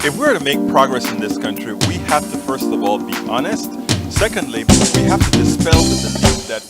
If we're to make progress in this country, we have to first of all be honest. Secondly, we have to dispel the belief that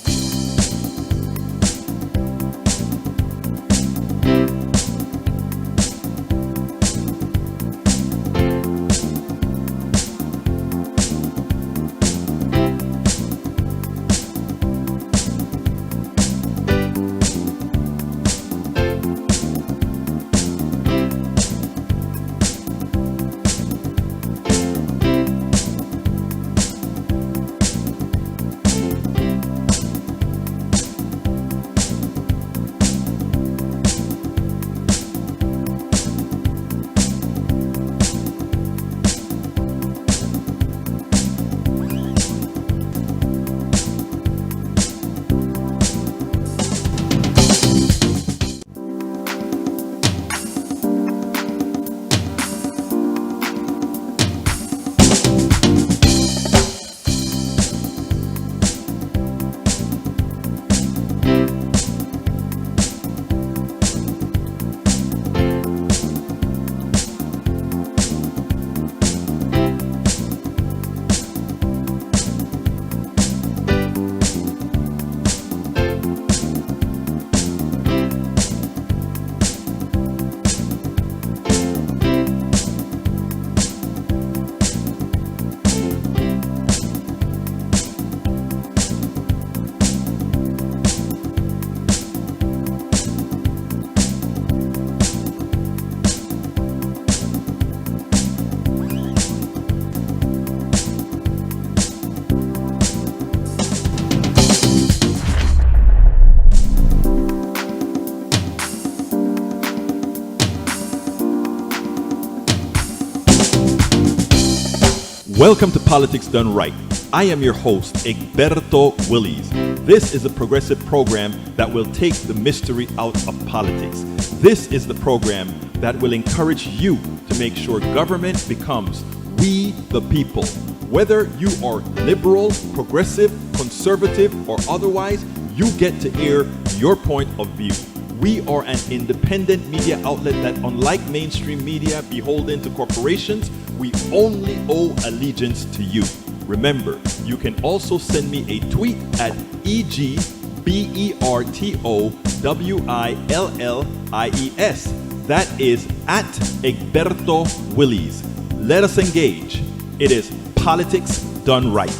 welcome to Politics Done Right. I am your host, Egberto Willies. This is a progressive program that will take the mystery out of politics. This is the program that will encourage you to make sure government becomes we the people. Whether you are liberal, progressive, conservative, or otherwise, you get to air your point of view. We are an independent media outlet that, unlike mainstream media beholden to corporations, we only owe allegiance to you. Remember, you can also send me a tweet at EGBERTOWILLIES. That is at Egberto Willies. Let us engage. It is Politics Done Right.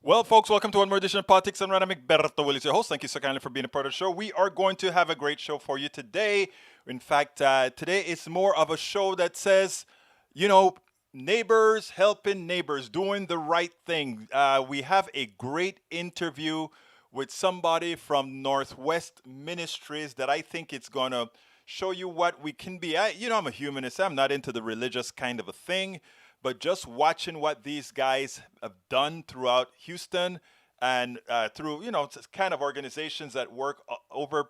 Well, folks, welcome to one more edition of Politics and Right. I'm Egberto Willies, your host. Thank you so kindly for being a part of the show. We are going to have a great show for you today. In fact, today is more of a show that says, neighbors helping neighbors, doing the right thing. We have a great interview with somebody from Northwest Ministries that I think it's going to show you what we can be. I'm a humanist. I'm not into the religious kind of a thing. But just watching what these guys have done throughout Houston and through, kind of organizations that work over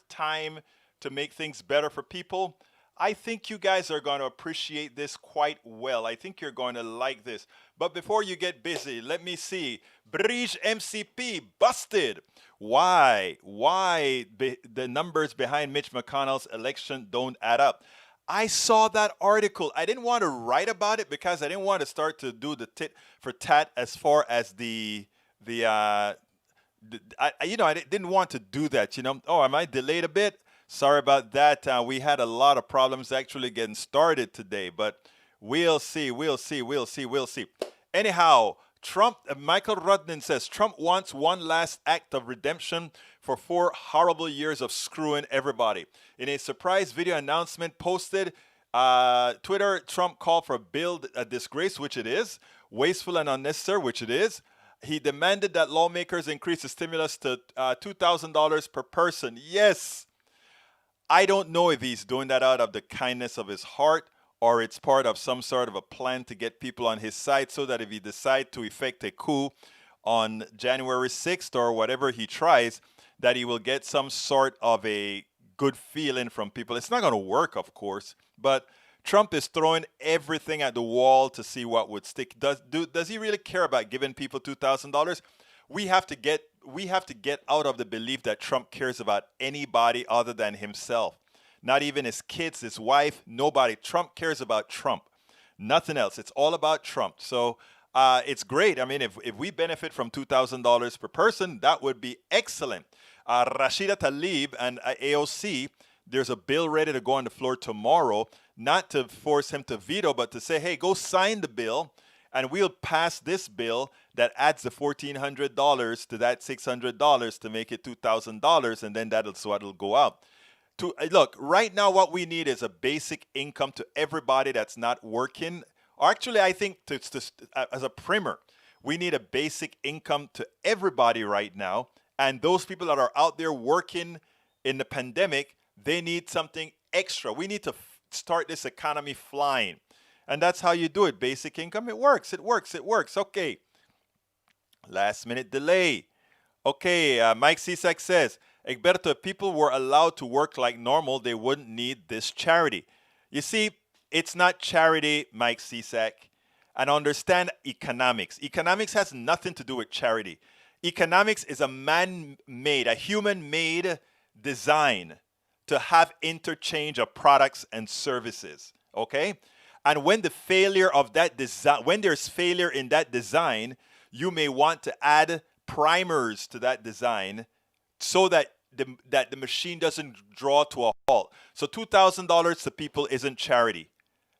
time to make things better for people, I think you guys are going to appreciate this quite well. I think you're going to like this. But before you get busy, let me see. Bridge MCP busted. Why? The numbers behind Mitch McConnell's election don't add up. I saw that article. I didn't want to write about it because I didn't want to start to do the tit for tat as far as I didn't want to do that. Oh, am I delayed a bit? Sorry about that. We had a lot of problems actually getting started today, but we'll see. Anyhow, Michael Rudnin says Trump wants one last act of redemption for 4 horrible years of screwing everybody. In a surprise video announcement posted, Twitter, Trump called for a bill a disgrace, which it is, wasteful and unnecessary, which it is. He demanded that lawmakers increase the stimulus to $2,000 per person. Yes. I don't know if he's doing that out of the kindness of his heart or it's part of some sort of a plan to get people on his side so that if he decides to effect a coup on January 6th or whatever he tries, that he will get some sort of a good feeling from people. It's not going to work, of course, but Trump is throwing everything at the wall to see what would stick. Does he really care about giving people $2,000? We have to get we have to get out of the belief that Trump cares about anybody other than himself. Not even his kids, his wife, nobody. Trump cares about Trump. Nothing else. It's all about Trump. So it's great. I mean, if we benefit from $2,000 per person, that would be excellent. Rashida Tlaib and AOC, there's a bill ready to go on the floor tomorrow, not to force him to veto, but to say, hey, go sign the bill, and we'll pass this bill that adds the $1,400 to that $600 to make it $2,000, and then that's what will go out. Look, right now what we need is a basic income to everybody that's not working. Or actually, I think as a primer, we need a basic income to everybody right now. And those people that are out there working in the pandemic, they need something extra. We need to start this economy flying. And that's how you do it. Basic income, it works, it works, it works. Okay. Last minute delay. Okay, Mike Cisak says, Egberto, if people were allowed to work like normal, they wouldn't need this charity. You see, it's not charity, Mike Cisak. And understand economics. Economics has nothing to do with charity. Economics is a man-made, a human-made design to have interchange of products and services. Okay? And when the failure of that design, when there's failure in that design, you may want to add primers to that design so that the machine doesn't draw to a halt. So $2,000 to people isn't charity.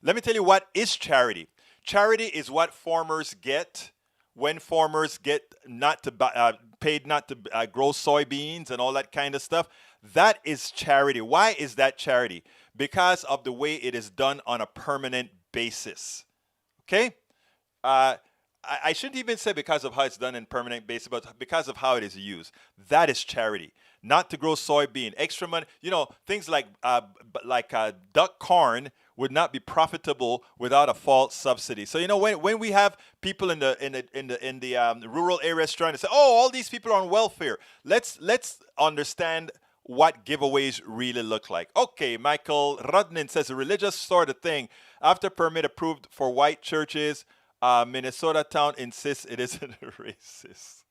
Let me tell you what is charity. Charity is what farmers get when farmers get paid not to grow soybeans and all that kind of stuff. That is charity. Why is that charity? Because of the way it is done on a permanent basis. Okay? I shouldn't even say because of how it's done in permanent basis, but because of how it is used. That is charity. Not to grow soybean, extra money. You know, things like duck corn would not be profitable without a false subsidy. So you know, when we have people in the rural areas trying to say, oh, all these people are on welfare. Let's understand what giveaways really look like. Okay, Michael Rudnin says a religious sort of thing. After permit approved for white churches, Minnesota town insists it isn't racist.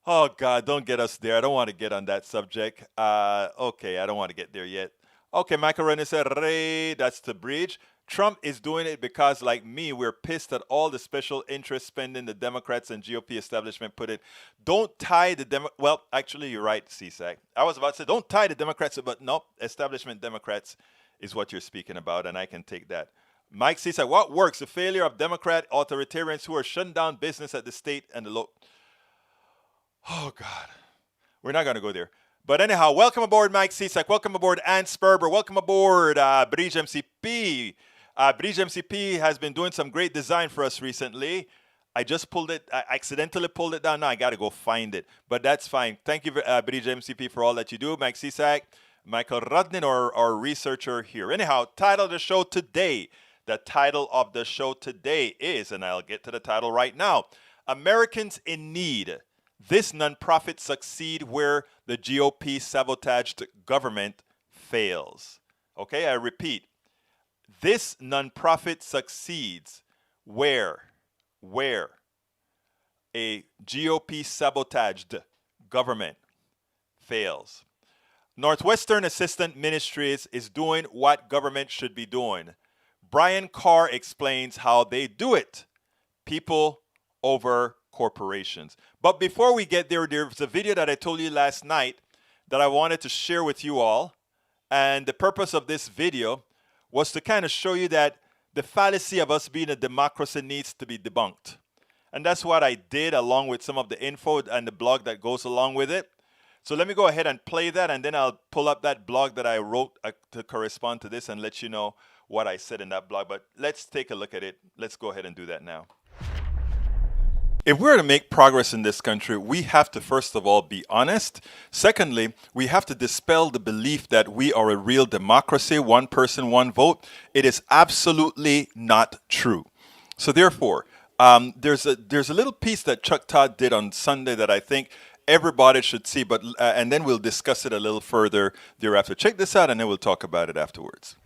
Oh, God, don't get us there. I don't want to get on that subject. Okay, I don't want to get there yet. Okay, Michael Renner said, Ray, that's the bridge. Trump is doing it because, like me, we're pissed at all the special interest spending the Democrats and GOP establishment put in. Don't tie the well, actually, you're right, CSAC. I was about to say, don't tie the Democrats, but no, establishment Democrats is what you're speaking about, and I can take that. Mike CSAC, what works? The failure of Democrat authoritarians who are shutting down business at the state and the local. Oh, God. We're not going to go there. But anyhow, welcome aboard, Mike Cisak. Welcome aboard, Ann Sperber. Welcome aboard, Bridge MCP. Bridge MCP has been doing some great design for us recently. I just pulled it. I accidentally pulled it down. Now I got to go find it. But that's fine. Thank you, Bridge MCP, for all that you do. Mike Cisak, Michael Rudnin, our researcher here. Anyhow, title of the show today. The title of the show today is, and I'll get to the title right now, Americans in Need. This nonprofit succeed where the GOP sabotaged government fails. Okay, I repeat. This nonprofit succeeds where a GOP sabotaged government fails. Northwestern Assistance Ministries is doing what government should be doing. Brian Carr explains how they do it. People over corporations. But before we get there, there's a video that I told you last night that I wanted to share with you all. And the purpose of this video was to kind of show you that the fallacy of us being a democracy needs to be debunked. And that's what I did along with some of the info and the blog that goes along with it. So let me go ahead and play that, and then I'll pull up that blog that I wrote to correspond to this and let you know what I said in that blog. But let's take a look at it. Let's go ahead and do that now. If we're to make progress in this country, we have to, first of all, be honest. Secondly, we have to dispel the belief that we are a real democracy, one person, one vote. It is absolutely not true. So therefore, there's a little piece that Chuck Todd did on Sunday that I think everybody should see, but and then we'll discuss it a little further thereafter. Check this out, and then we'll talk about it afterwards.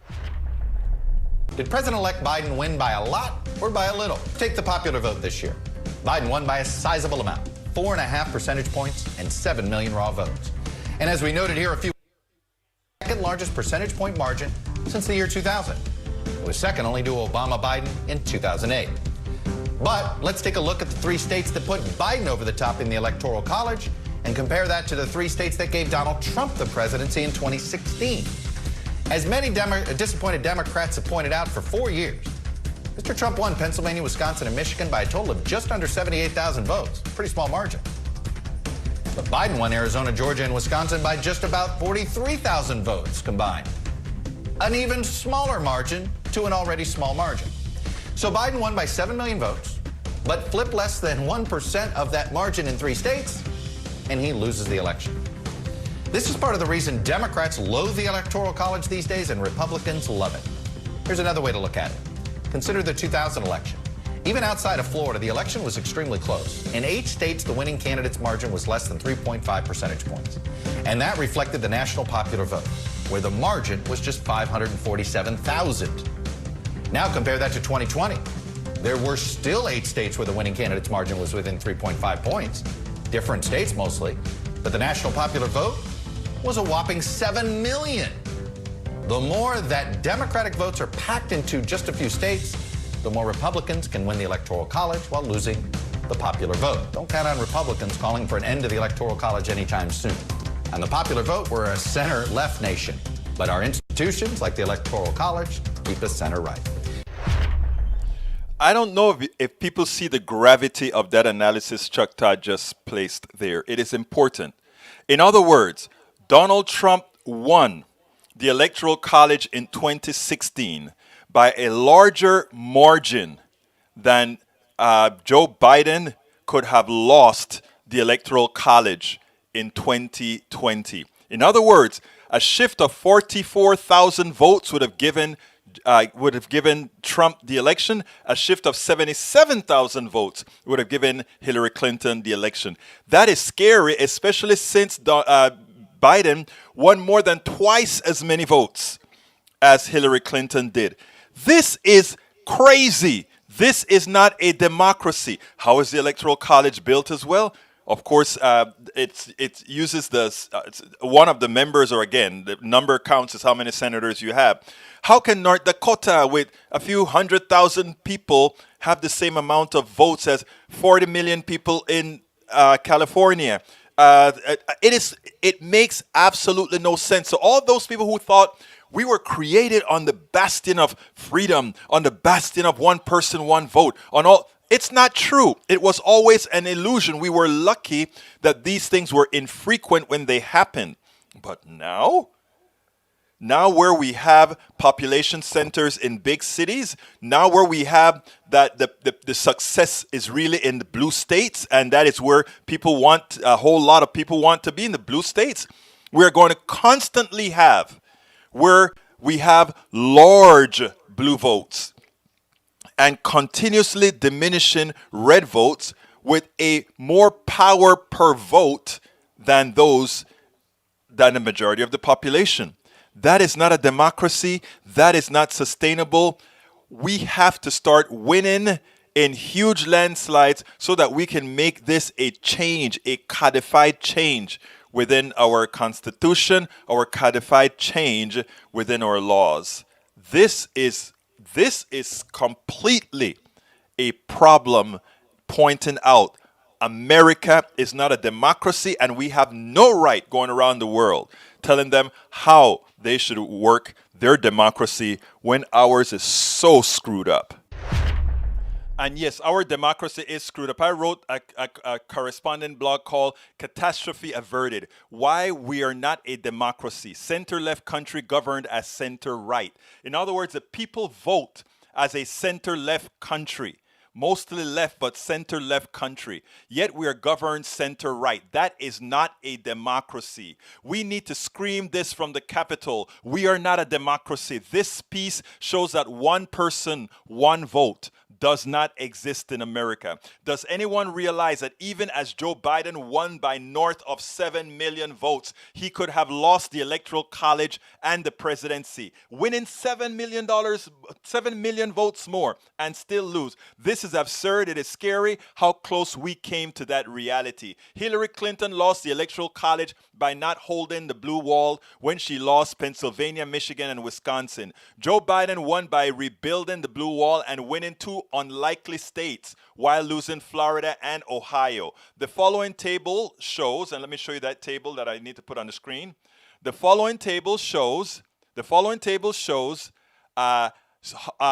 Did President-elect Biden win by a lot or by a little? Take the popular vote this year. Biden won by a sizable amount, 4.5 percentage points and 7 million raw votes. And as we noted here, second largest percentage point margin since the year 2000. It was second only to Obama-Biden in 2008. But let's take a look at the 3 states that put Biden over the top in the Electoral College and compare that to the 3 states that gave Donald Trump the presidency in 2016. As many disappointed Democrats have pointed out for 4 years, Mr. Trump won Pennsylvania, Wisconsin, and Michigan by a total of just under 78,000 votes. Pretty small margin. But Biden won Arizona, Georgia, and Wisconsin by just about 43,000 votes combined. An even smaller margin to an already small margin. So Biden won by 7 million votes, but flipped less than 1% of that margin in 3 states, and he loses the election. This is part of the reason Democrats loathe the Electoral College these days and Republicans love it. Here's another way to look at it. Consider the 2000 election. Even outside of Florida, the election was extremely close. In 8 states, the winning candidate's margin was less than 3.5 percentage points. And that reflected the national popular vote, where the margin was just 547,000. Now compare that to 2020. There were still 8 states where the winning candidate's margin was within 3.5 points. Different states mostly. But the national popular vote was a whopping 7 million. The more that Democratic votes are packed into just a few states, the more Republicans can win the Electoral College while losing the popular vote. Don't count on Republicans calling for an end to the Electoral College anytime soon. On the popular vote, we're a center-left nation. But our institutions, like the Electoral College, keep us center-right. I don't know if people see the gravity of that analysis Chuck Todd just placed there. It is important. In other words, Donald Trump won the Electoral College in 2016 by a larger margin than Joe Biden could have lost the Electoral College in 2020. In other words, a shift of 44,000 votes would have given Trump the election. A shift of 77,000 votes would have given Hillary Clinton the election. That is scary, especially since Biden won more than twice as many votes as Hillary Clinton did. This is crazy. This is not a democracy. How is the Electoral College built as well? Of course, it uses one of the members, or again, the number counts as how many senators you have. How can North Dakota, with a few 100,000 people, have the same amount of votes as 40 million people in California? It makes absolutely no sense. So all those people who thought we were created on the bastion of freedom, on the bastion of one person, one vote, it's not true. It was always an illusion. We were lucky that these things were infrequent when they happened. But now where we have population centers in big cities, now where we have that the success is really in the blue states, and that is where a whole lot of people want to be, in the blue states, we're going to constantly have where we have large blue votes and continuously diminishing red votes with a more power per vote than the majority of the population. That is not a democracy. That is not sustainable. We have to start winning in huge landslides so that we can make this a change, a codified change within our Constitution, our codified change within our laws. This is completely a problem, pointing out America is not a democracy, and we have no right going around the world telling them how they should work their democracy when ours is so screwed up. And yes, our democracy is screwed up. I wrote a corresponding blog called Catastrophe Averted: Why We Are Not a Democracy. Center-left country governed as center-right. In other words, the people vote as a center-left country. Mostly left, but center-left country. Yet we are governed center-right. That is not a democracy. We need to scream this from the Capitol. We are not a democracy. This piece shows that one person, one vote does not exist in America. Does anyone realize that even as Joe Biden won by north of 7 million votes, he could have lost the Electoral College and the presidency, winning $7 million, 7 million votes more and still lose? This is absurd. It is scary how close we came to that reality. Hillary Clinton lost the Electoral College by not holding the blue wall when she lost Pennsylvania, Michigan, and Wisconsin. Joe Biden won by rebuilding the blue wall and winning two unlikely states while losing Florida and Ohio. The following table shows, and let me show you that table that I need to put on the screen. The following table shows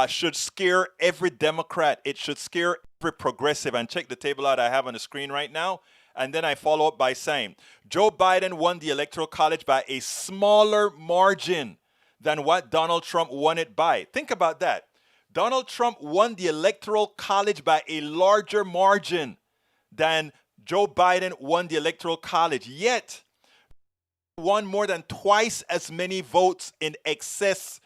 should scare every Democrat. It should scare every progressive. And check the table out I have on the screen right now. And then I follow up by saying, Joe Biden won the Electoral College by a smaller margin than what Donald Trump won it by. Think about that. Donald Trump won the Electoral College by a larger margin than Joe Biden won the Electoral College. Yet, won more than twice as many votes in excess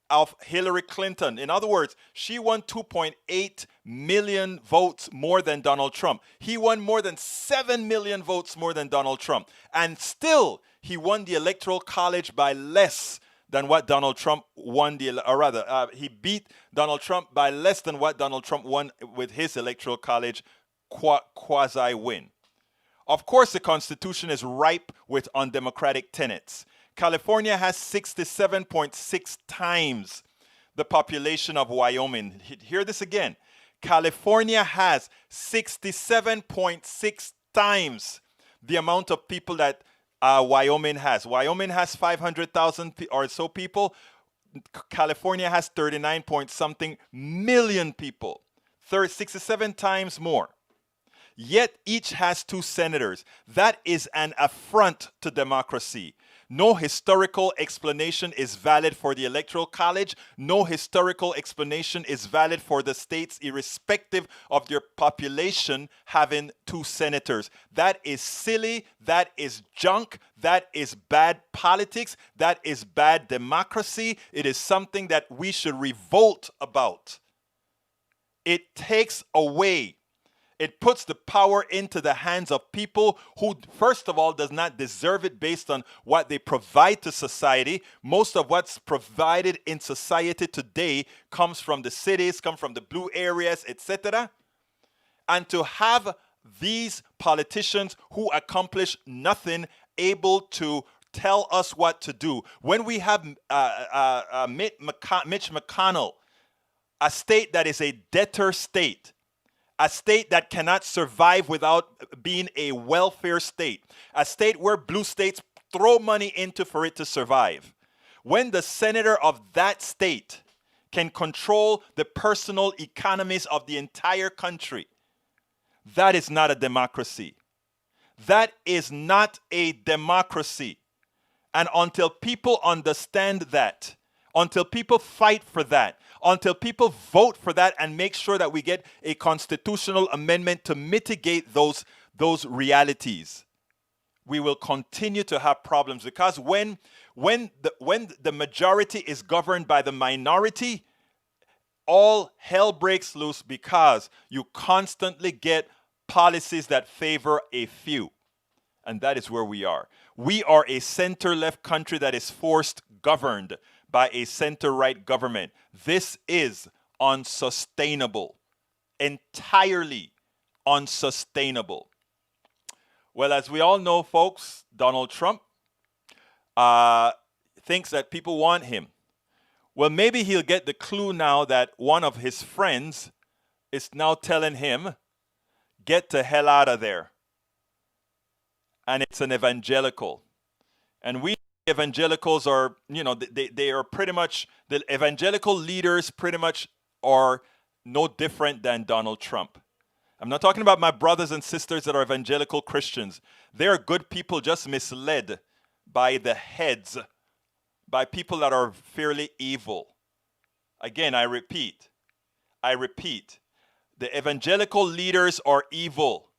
of Hillary Clinton. In other words, she won 2.8 million votes more than Donald Trump. He won more than 7 million votes more than Donald Trump. And still, he won the Electoral College by less than what Donald Trump won, he beat Donald Trump by less than what Donald Trump won with his Electoral College quasi-win. Of course, the Constitution is ripe with undemocratic tenets. California has 67.6 times the population of Wyoming. Hear this again. California has 67.6 times the amount of people that Wyoming has. Wyoming has 500,000 or so people. California has 39 point something million people. 67 times more. Yet each has 2 senators. That is an affront to democracy. No historical explanation is valid for the Electoral College. No historical explanation is valid for the states, irrespective of their population, having 2 senators. That is silly. That is junk. That is bad politics. That is bad democracy. It is something that we should revolt about. It takes away. It puts the power into the hands of people who, first of all, does not deserve it based on what they provide to society. Most of what's provided in society today comes from the cities, comes from the blue areas, etc. And to have these politicians who accomplish nothing able to tell us what to do. When we have Mitch McConnell, a state that is a debtor state, a state that cannot survive without being a welfare state, a state where blue states throw money into for it to survive. When the senator of that state can control the personal economies of the entire country, that is not a democracy. That is not a democracy. And until people understand that, until people fight for that, until people vote for that and make sure that we get a constitutional amendment to mitigate those realities, we will continue to have problems. Because when the majority is governed by the minority, all hell breaks loose, because you constantly get policies that favor a few. And that is where we are. We are a center-left country that is forced governed by a center-right government. This is unsustainable. Entirely unsustainable. Well, as we all know, folks, Donald Trump thinks that people want him. Well, maybe he'll get the clue now that one of his friends is now telling him, get the hell out of there. And it's an evangelical. And we evangelicals are, they are pretty much, the evangelical leaders pretty much are no different than Donald Trump. I'm not talking about my brothers and sisters that are evangelical Christians. They are good people just misled by the heads, by people that are fairly evil. Again, I repeat, the evangelical leaders are evil.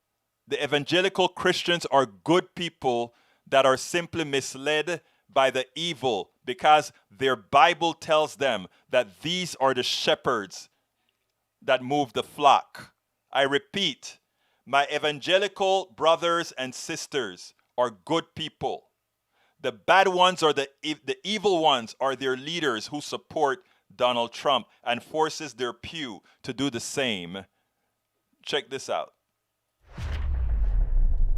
The evangelical Christians are good people that are simply misled by the evil, because their Bible tells them that these are the shepherds. that move the flock. I repeat, my evangelical brothers and sisters are good people. The bad ones or the evil ones are their leaders who support Donald Trump and forces their pew to do the same. Check this out.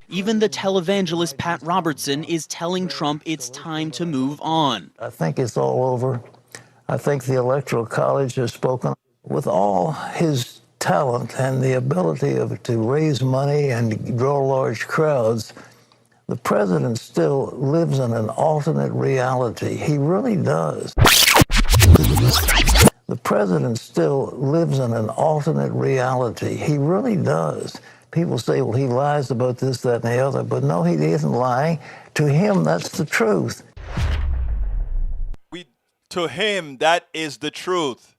Even the televangelist Pat Robertson is telling Trump it's time to move on. I think it's all over. I think the Electoral College has spoken. With all his talent and the ability to raise money and draw large crowds, the president still lives in an alternate reality. He really does. The president still lives in an alternate reality. He really does. People say, well, he lies about this, that, and the other. But no, he isn't lying. To him, that's the truth. To him, that is the truth.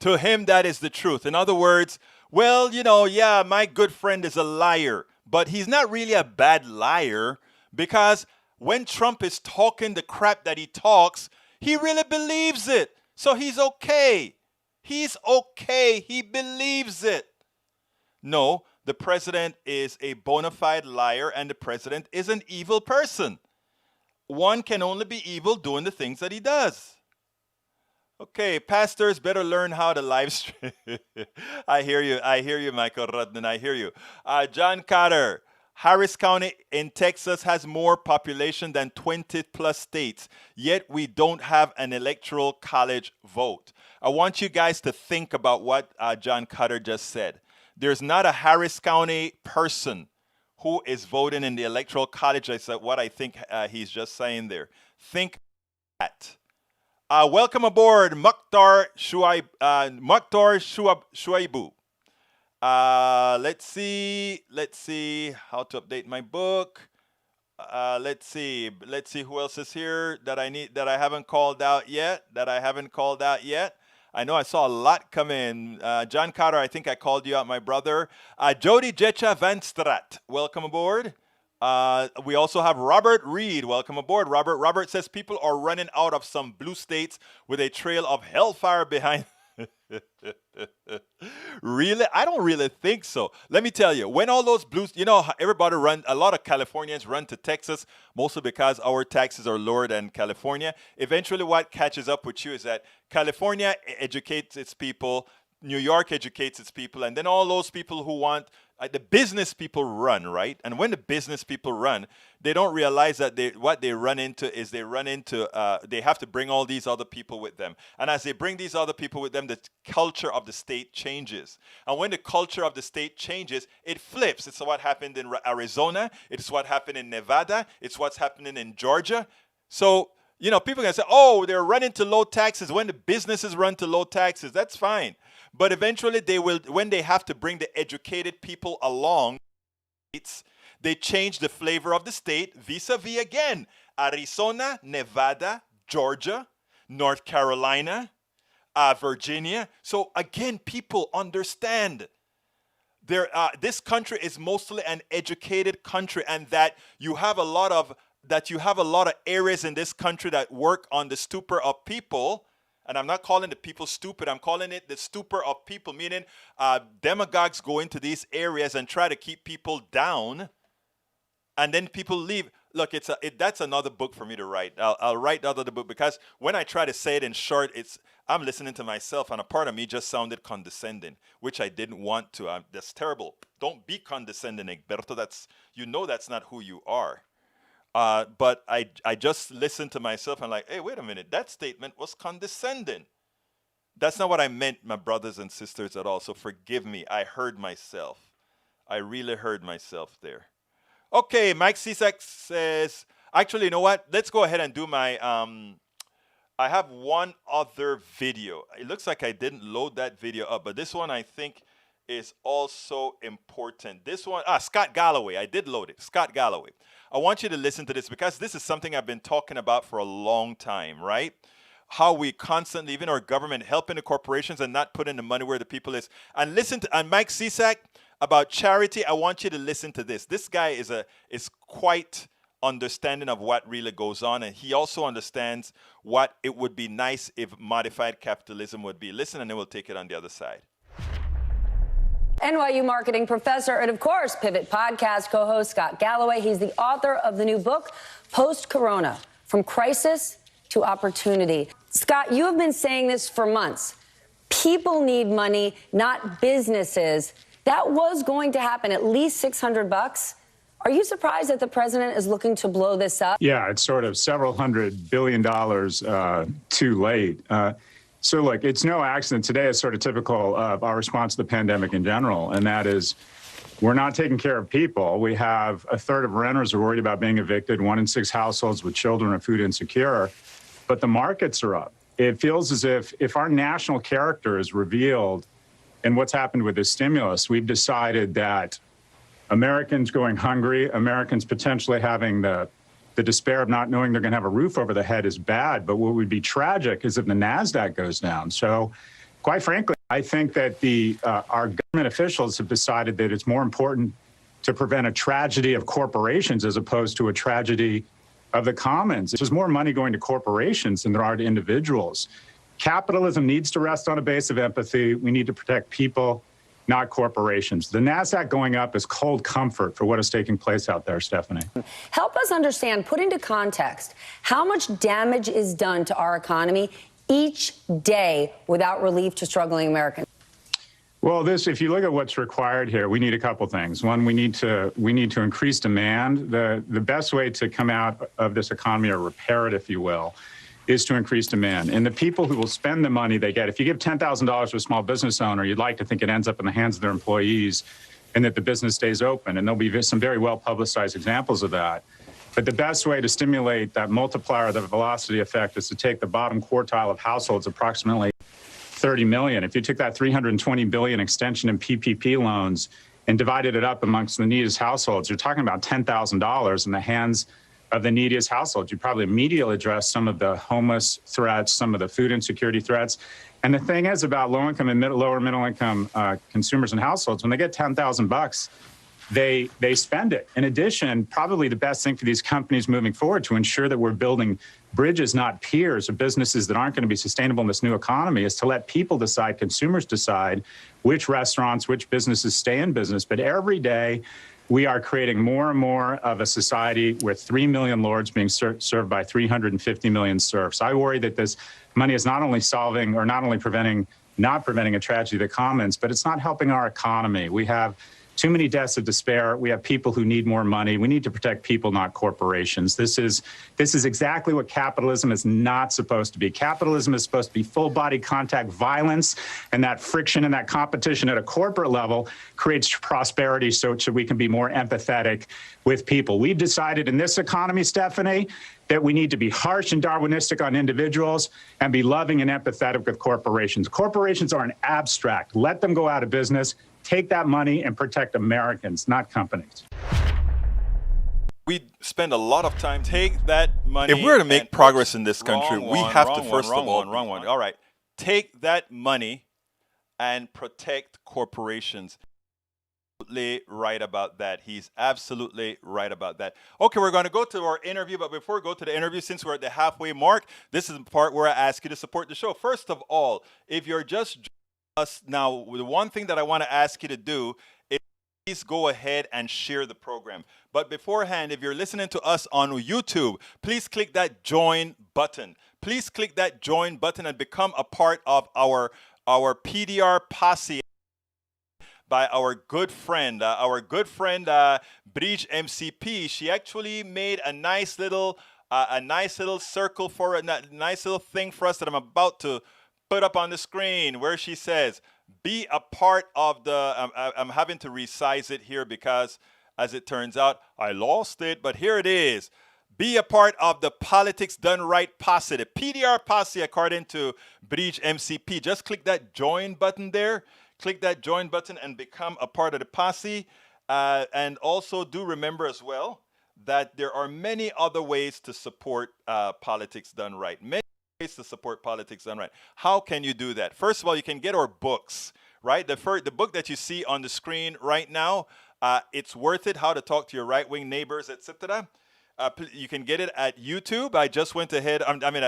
To him, that is the truth. In other words, well, yeah, my good friend is a liar. But he's not really a bad liar, because when Trump is talking the crap that he talks, he really believes it. So he's okay. He's okay. He believes it. No, the president is a bona fide liar, and the president is an evil person. One can only be evil doing the things that he does. Okay, pastors better learn how to live stream. I hear you, Michael Rudnan, I hear you. John Carter, Harris County in Texas has more population than 20 plus states, yet we don't have an electoral college vote. I want you guys to think about what John Carter just said. There's not a Harris County person who is voting in the electoral college. That's what I think he's just saying there. Think that. Welcome aboard, Mukhtar Shuaibu. Let's see how to update my book. Let's see who else is here that I haven't called out yet. I know I saw a lot come in. John Carter, I think I called you out, my brother. Jody Jecha Van Strat, welcome aboard. We also have Robert Reed. Welcome aboard, Robert. Robert says people are running out of some blue states with a trail of hellfire behind. Really? I don't really think so. Let me tell you, when all those blues, everybody a lot of Californians run to Texas, mostly because our taxes are lower than California. Eventually, what catches up with you is that California educates its people, New York educates its people, and then all those people who want the business people run, right? And when the business people run, they don't realize that they have to bring all these other people with them. And as they bring these other people with them, the culture of the state changes. And when the culture of the state changes, it flips. It's what happened in Arizona. It's what happened in Nevada. It's what's happening in Georgia. So, people can say, oh, they're running to low taxes. When the businesses run to low taxes, that's fine. But eventually they will, when they have to bring the educated people along, they change the flavor of the state vis-a-vis again. Arizona, Nevada, Georgia, North Carolina, Virginia. So again, people understand. This country is mostly an educated country, and that you have a lot of areas in this country that work on the stupor of people. And I'm not calling the people stupid. I'm calling it the stupor of people, meaning demagogues go into these areas and try to keep people down, and then people leave. Look, that's another book for me to write. I'll write the other book, because when I try to say it in short, I'm listening to myself, and a part of me just sounded condescending, which I didn't want to. That's terrible. Don't be condescending, Egberto. That's not who you are. But I just listened to myself and hey, wait a minute, that statement was condescending. That's not what I meant, my brothers and sisters, at all. So forgive me. I heard myself. I really heard myself there. Okay, Mike Cisak says, actually, you know what? Let's go ahead and do my, I have one other video. It looks like I didn't load that video up, but this one I think is also important. This one, Scott Galloway. I did load it. Scott Galloway. I want you to listen to this, because this is something I've been talking about for a long time, right? How we constantly, even our government, helping the corporations and not putting the money where the people is. And Mike Cisak, about charity, I want you to listen to this. This guy is quite understanding of what really goes on, and he also understands what it would be nice if modified capitalism would be. Listen, and then we'll take it on the other side. NYU marketing professor and, of course, Pivot podcast co-host Scott Galloway. He's the author of the new book, Post-Corona, From Crisis to Opportunity. Scott, you have been saying this for months. People need money, not businesses. That was going to happen, at least $600. Are you surprised that the president is looking to blow this up? Yeah, it's sort of several $100 billion too late. So look, it's no accident. Today is sort of typical of our response to the pandemic in general, and that is we're not taking care of people. We have a third of renters are worried about being evicted. 1 in 6 households with children are food insecure, but the markets are up. It feels as if our national character is revealed in what's happened with this stimulus, we've decided that Americans going hungry, Americans potentially having the despair of not knowing they're going to have a roof over their head is bad. But what would be tragic is if the NASDAQ goes down. So quite frankly, I think that our government officials have decided that it's more important to prevent a tragedy of corporations as opposed to a tragedy of the commons. There's more money going to corporations than there are to individuals. Capitalism needs to rest on a base of empathy. We need to protect people, not corporations. The NASDAQ going up is cold comfort for what is taking place out there, Stephanie. Help us understand, put into context, how much damage is done to our economy each day without relief to struggling Americans? Well, if you look at what's required here, we need a couple things. One, we need to increase demand. The best way to come out of this economy, or repair it, if you will, is to increase demand. And the people who will spend the money they get, if you give $10,000 to a small business owner, you'd like to think it ends up in the hands of their employees and that the business stays open. And there'll be some very well-publicized examples of that. But the best way to stimulate that multiplier, the velocity effect, is to take the bottom quartile of households, approximately 30 million. If you took that $320 billion extension in PPP loans and divided it up amongst the neediest households, you're talking about $10,000 in the hands of the neediest households. You probably immediately address some of the homeless threats, some of the food insecurity threats. And the thing is about low-income and lower middle-income consumers and households, when they get $10,000, they spend it. In addition, probably the best thing for these companies moving forward to ensure that we're building bridges, not piers, or businesses that aren't going to be sustainable in this new economy, is to let people decide, consumers decide, which restaurants, which businesses stay in business. But every day, we are creating more and more of a society with 3 million lords being served by 350 million serfs. I worry that this money is not only preventing a tragedy of the commons, but it's not helping our economy. We have too many deaths of despair. We have people who need more money. We need to protect people, not corporations. This is exactly what capitalism is not supposed to be. Capitalism is supposed to be full-body contact violence, and that friction and that competition at a corporate level creates prosperity so we can be more empathetic with people. We've decided in this economy, Stephanie, that we need to be harsh and Darwinistic on individuals and be loving and empathetic with corporations. Corporations are an abstract. Let them go out of business. Take that money and protect Americans, not companies. We spend a lot of time. Take that money. If we're to make progress in this country, Wrong we one, have wrong to one, first wrong of all, one, wrong one. All right, take that money and protect corporations. Absolutely right about that. He's absolutely right about that. Okay, we're going to go to our interview, but before we go to the interview, since we're at the halfway mark, this is the part where I ask you to support the show. First of all, if you're just joining us now, the one thing that I want to ask you to do is please go ahead and share the program. But beforehand, if you're listening to us on YouTube, please click that join button. Please click that join button and become a part of our PDR posse by our good friend Bridge MCP. She actually made a nice little circle for a nice little thing for us that I'm about to put up on the screen, where she says, be a part of the, I'm having to resize it here because as it turns out, I lost it, but here it is. Be a part of the Politics Done Right posse, the PDR posse, according to Bridge MCP. Just click that join button there. Click that join button and become a part of the posse. And also do remember as well that there are many other ways to support Politics Done Right. Many ways to support Politics Done Right. How can you do that? First of all, you can get our books, right? The book that you see on the screen right now, It's Worth It, How to Talk to Your Right-Wing Neighbors, etc. You can get it at YouTube. I just went ahead,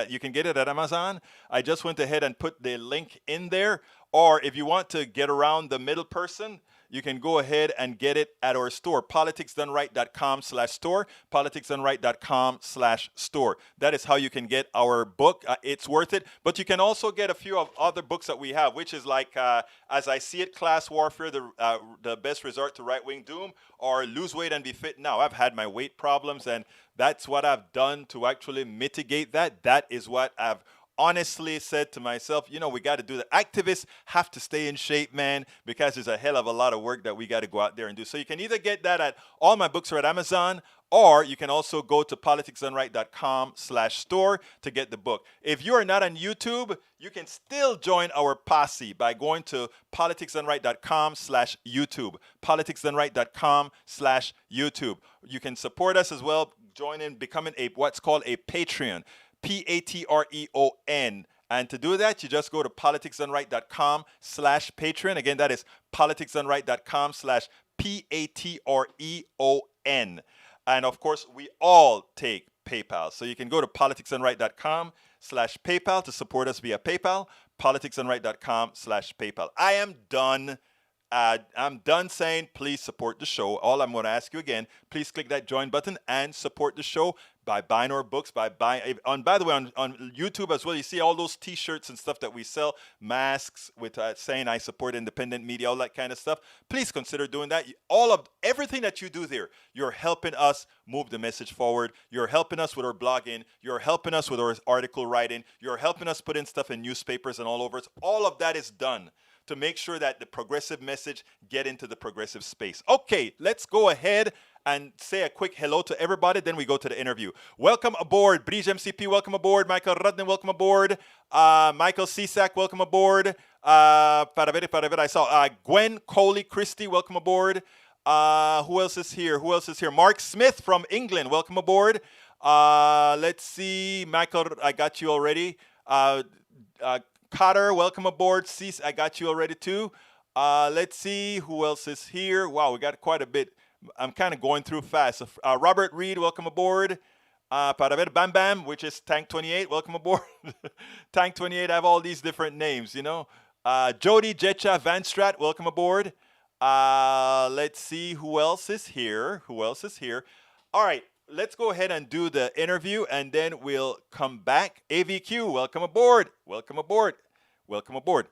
you can get it at Amazon. I just went ahead and put the link in there. Or if you want to get around the middle person, you can go ahead and get it at our store, politicsdoneright.com/store, politicsdoneright.com/store. That is how you can get our book. It's worth it. But you can also get a few of other books that we have, which is like As I See It, Class Warfare, the Best Resort to Right-Wing Doom, or Lose Weight and Be Fit Now. I've had my weight problems, and that's what I've done to actually mitigate that. That is what I've honestly said to myself, we got to do that. Activists have to stay in shape, man, because there's a hell of a lot of work that we got to go out there and do. So you can either get that all my books are at Amazon, or you can also go to politicsdoneright.com/store to get the book. If you are not on YouTube, you can still join our posse by going to politicsdoneright.com/YouTube, politicsdoneright.com/YouTube. You can support us as well, join in becoming what's called a Patreon. Patreon. And to do that, you just go to politicsdoneright.com/Patreon. Again, that is politicsdoneright.com/Patreon. And of course, we all take PayPal. So you can go to politicsdoneright.com/PayPal to support us via PayPal, politicsdoneright.com/PayPal. I am done. I'm done saying please support the show. All I'm going to ask you again, please click that join button and support the show by buying our books, by the way, on YouTube as well, you see all those t-shirts and stuff that we sell, masks with saying I support independent media, all that kind of stuff. Please consider doing that. Everything that you do there, you're helping us move the message forward. You're helping us with our blogging. You're helping us with our article writing. You're helping us put in stuff in newspapers and all over. All of that is done to make sure that the progressive message get into the progressive space. Okay, let's go ahead and say a quick hello to everybody, then we go to the interview. Welcome aboard, Bridge MCP, welcome aboard. Michael Rudden, welcome aboard. Michael Cisak, welcome aboard. I saw Gwen Coley Christie, welcome aboard. Who else is here? Mark Smith from England, welcome aboard. Let's see, Michael, I got you already. Carr, welcome aboard. Cease, I got you already too. Let's see who else is here. Wow, we got quite a bit. I'm kind of going through fast. Robert Reed, welcome aboard. Bam Bam, which is Tank 28, welcome aboard. Tank 28, I have all these different names, Jody Jetcha Van Strat, welcome aboard. Let's see who else is here. All right, let's go ahead and do the interview, and then we'll come back. AVQ, welcome aboard.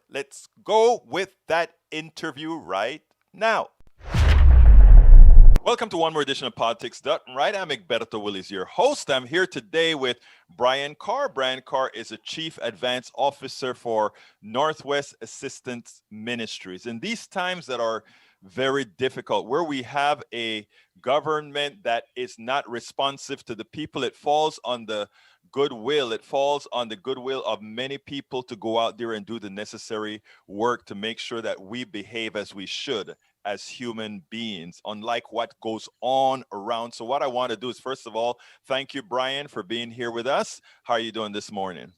Let's go with that interview right now. Welcome to one more edition of Politics Done Right. I'm Egberto Willis, your host. I'm here today with Brian Carr. Brian Carr is a Chief Advance Officer for Northwest Assistance Ministries. In these times that are very difficult, where we have a government that is not responsive to the people, it falls on the goodwill. It falls on the goodwill of many people to go out there and do the necessary work to make sure that we behave as we should as human beings, unlike what goes on around. So what I want to do is, first of all, thank you, Brian, for being here with us. How are you doing this morning?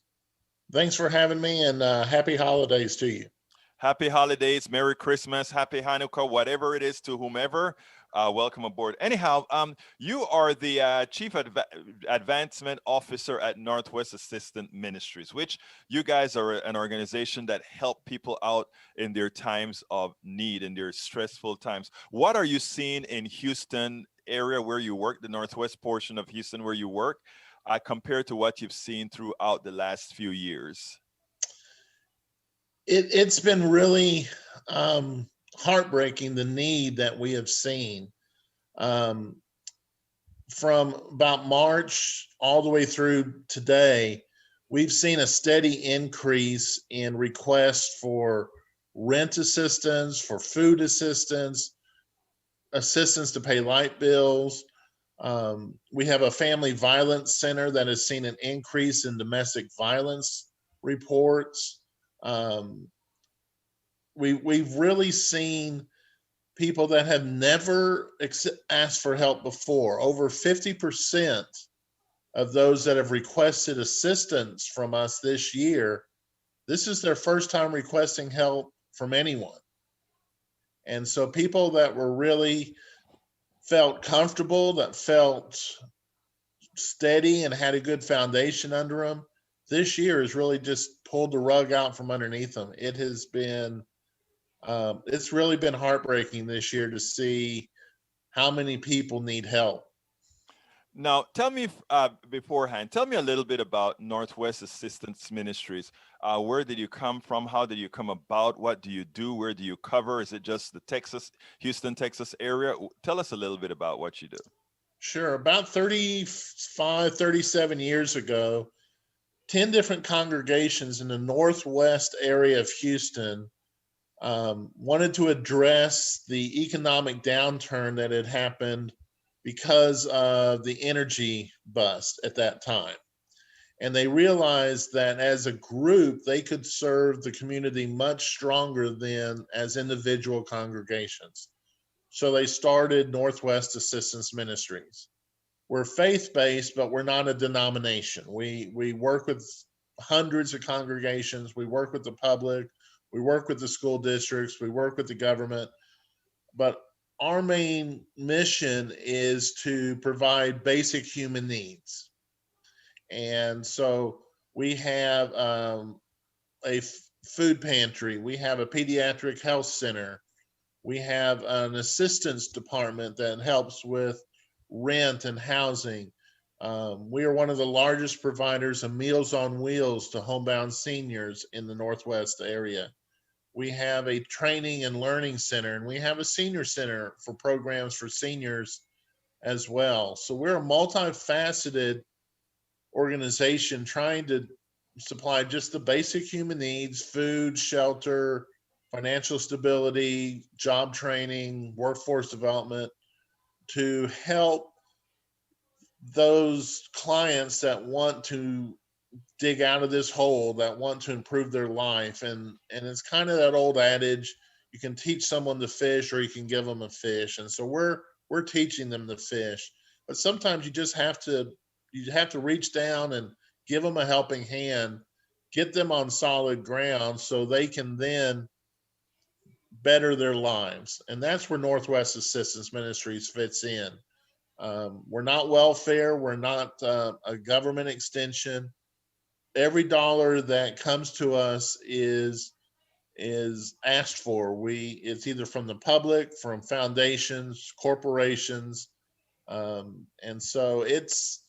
Thanks for having me, and happy holidays to you. Happy holidays, Merry Christmas, Happy Hanukkah, whatever it is to whomever. Welcome aboard. Anyhow, you are the Chief Advancement Officer at Northwest Assistance Ministries, which you guys are an organization that help people out in their times of need, in their stressful times. What are you seeing in Houston area where you work, the Northwest portion of Houston where you work, compared to what you've seen throughout the last few years? It's been really heartbreaking, the need that we have seen from about March all the way through today. We've seen a steady increase in requests for rent assistance, for food assistance, assistance to pay light bills. We have a family violence center that has seen an increase in domestic violence reports. We've really seen people that have never asked for help before. Over 50% of those that have requested assistance from us this year, this is their first time requesting help from anyone. And so people that were really felt comfortable, that felt steady and had a good foundation under them, this year has really just pulled the rug out from underneath them. It has been It's really been heartbreaking this year to see how many people need help. Now, tell me beforehand, tell me a little bit about Northwest Assistance Ministries. Where did you come from? How did you come about? What do you do? Where do you cover? Is it just the Houston, Texas area? Tell us a little bit about what you do. Sure. About 35, 37 years ago, 10 different congregations in the northwest area of Houston wanted to address the economic downturn that had happened because of the energy bust at that time. And they realized that as a group, they could serve the community much stronger than as individual congregations. So they started Northwest Assistance Ministries. We're faith-based, but we're not a denomination. We work with hundreds of congregations. We work with the public. We work with the school districts. We work with the government. But our main mission is to provide basic human needs. And so we have a food pantry. We have a pediatric health center. We have an assistance department that helps with rent and housing. We are one of the largest providers of Meals on Wheels to homebound seniors in the Northwest area. We have a training and learning center, and we have a senior center for programs for seniors as well. So we're a multifaceted organization trying to supply just the basic human needs: food, shelter, financial stability, job training, workforce development, to help those clients that want to dig out of this hole, that want to improve their life. And it's kind of that old adage, you can teach someone to fish or you can give them a fish. And so we're teaching them to fish. But sometimes you just have to reach down and give them a helping hand, get them on solid ground so they can then better their lives. And that's where Northwest Assistance Ministries fits in. We're not welfare. We're not a government extension. Every dollar that comes to us is asked for. It's either from the public, from foundations, corporations, and so it's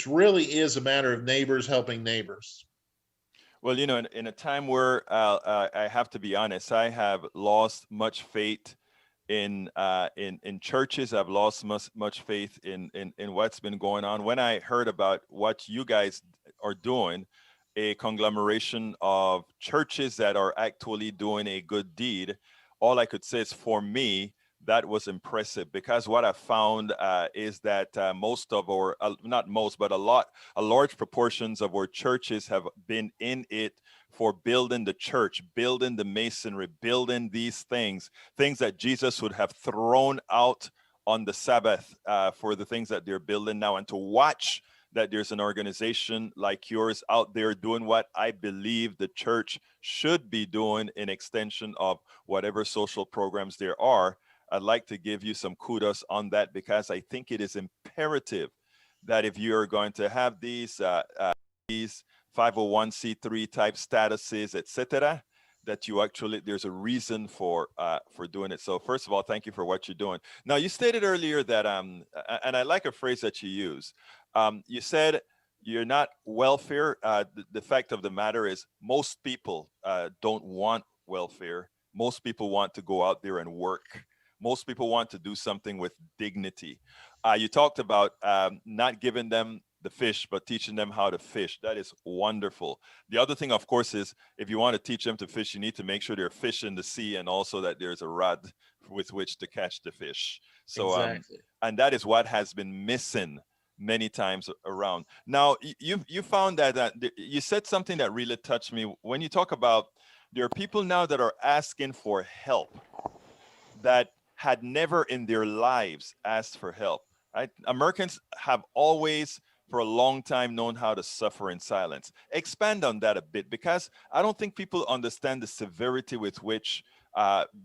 really is a matter of neighbors helping neighbors. Well, in a time where I have to be honest, I have lost much faith in churches. I've lost much faith in what's been going on. When I heard about what you guys are doing, a conglomeration of churches that are actually doing a good deed, all I could say is, for me, that was impressive, because what I found is that most of our, not most, but a large proportions of our churches have been in it for building the church, building the masonry, building these things that Jesus would have thrown out on the Sabbath for the things that they're building now. And to watch that there's an organization like yours out there doing what I believe the church should be doing in extension of whatever social programs there are, I'd like to give you some kudos on that, because I think it is imperative that if you're going to have these 501c3 type statuses, etc., that you actually, there's a reason for doing it. So first of all, thank you for what you're doing. Now, you stated earlier that, and I like a phrase that you use. You said you're not welfare. The fact of the matter is, most people don't want welfare. Most people want to go out there and work. Most people want to do something with dignity. You talked about not giving them the fish, but teaching them how to fish. That is wonderful. The other thing, of course, is if you want to teach them to fish, you need to make sure they're fish in the sea, and also that there's a rod with which to catch the fish. So, exactly. And that is what has been missing many times around. Now, you found that you said something that really touched me when you talk about there are people now that are asking for help that had never in their lives asked for help. Right? Americans have always, for a long time, known how to suffer in silence. Expand on that a bit, because I don't think people understand the severity with which